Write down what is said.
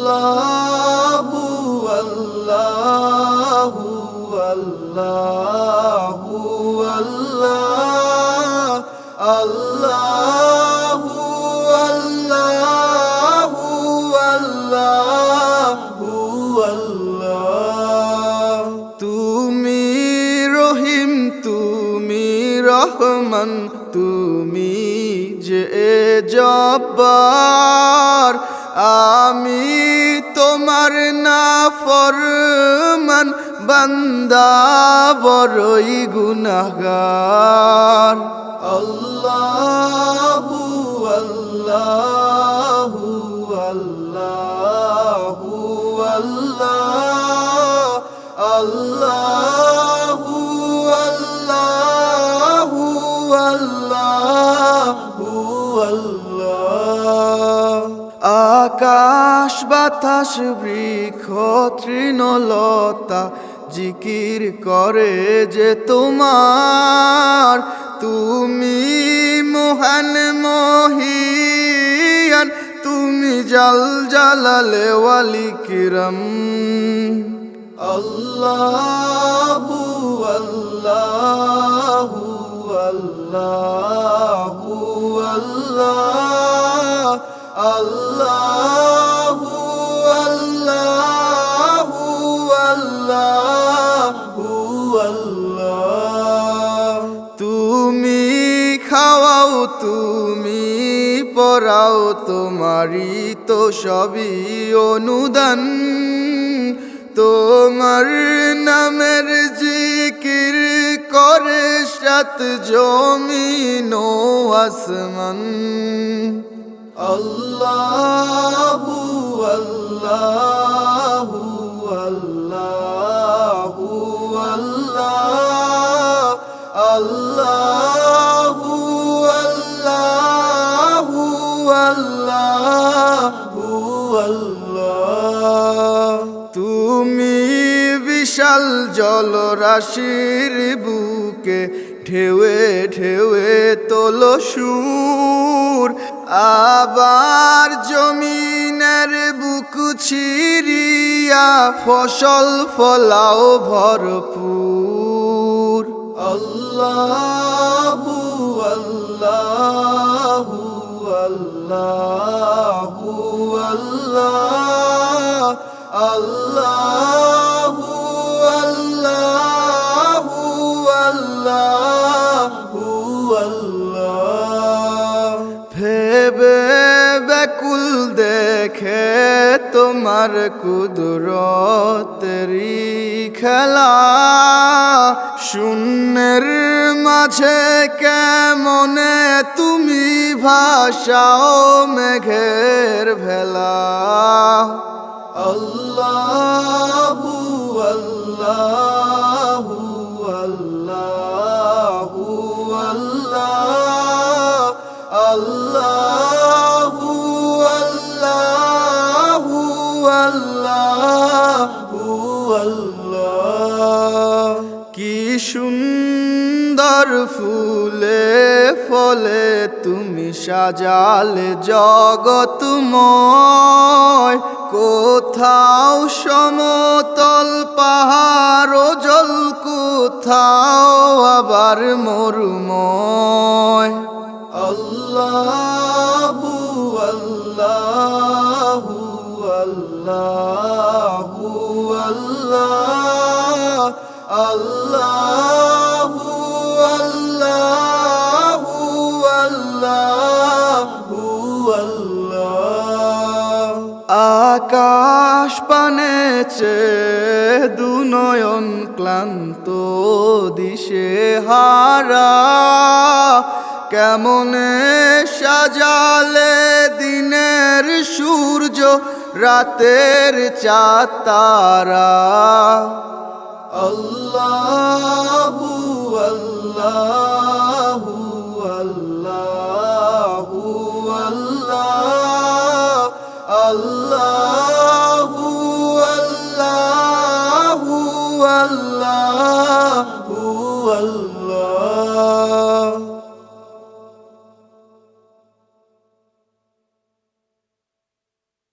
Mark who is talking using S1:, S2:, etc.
S1: আল্লাহু আল্লাহু আল্লাহু আল্লাহ আল্লাহু আল্লাহু আল্লাহু আল্লাহ তুমি রহিম তুমি রহমান তুমি যে জব্বার আমি তোমার নাফরমান বান্দা বড়ই গুনাহগার আল্লাহু আল্লাহু আল্লাহু আল্লাহ আল্লাহু আল্লাহু আল্লাহু আল্লাহ আকাশ বাতাস বৃক্ষ তৃণলতা জিকির করে যে তোমার তুমি মহান মহিয়ান তুমি জাল জালালে ওয়ালি কিরম আল্লাহু আল্লাহু আল্লাহু আল্লাহ আল্লাহু আল্লাহু আল্লাহু আল্লাহ তুমি খাওয়াও তুমি পরাও তোমারই তো সবই অনুদান তোমার নামের জিকির করে সাত জমিন ও আসমান আল্লাহু আল্লাহু আল্লাহু আল্লাহ আল্লাহু আল্লাহু আল্লাহু আল্লাহ তুমি বিশাল জলরাশির বুকে ঢেউয়ে ঢেউয়ে তোলো সুর আবার জমিনের বুক ছিড়িয়া ফসল ফলাও ভরপুর আল্লাহু আল্লাহু আল্লাহু আল্লাহ আল্লাহু আল্লাহু আল্লাহু আল্লাহ ভেবে ব্যাকুল দেখে তোমার কুদরতেরি খেলা শূন্যের মাঝে কেমনে তুমি ভাসাও মেঘের ভেলা আল্লাহু আল্লাহু আল্লাহু আল্লাহ আল্লাহু আল্লাহু আল্লাহু আল্লাহ কি সুন্দর ফুলে ফলে তুমি সাজালে জগৎময় কোথাও সমতল পাহাড় জল কোথাও আবার মরুময় আল্লাহু আল্লাহু আল্লাহু আল্লাহ আল্লাহু আল্লাহু আল্লাহু আল্লাহ আকাশ পানে চেয়ে দুনয়ন ক্লান্ত দিশে হারা কেমনে সাজালে দিনের সূর্য রাতের চাঁদ তারা আল্লাহু আল্লাহু আল্লাহু আল্লাহ আল্লাহু আল্লাহু আল্লাহু আল্লাহ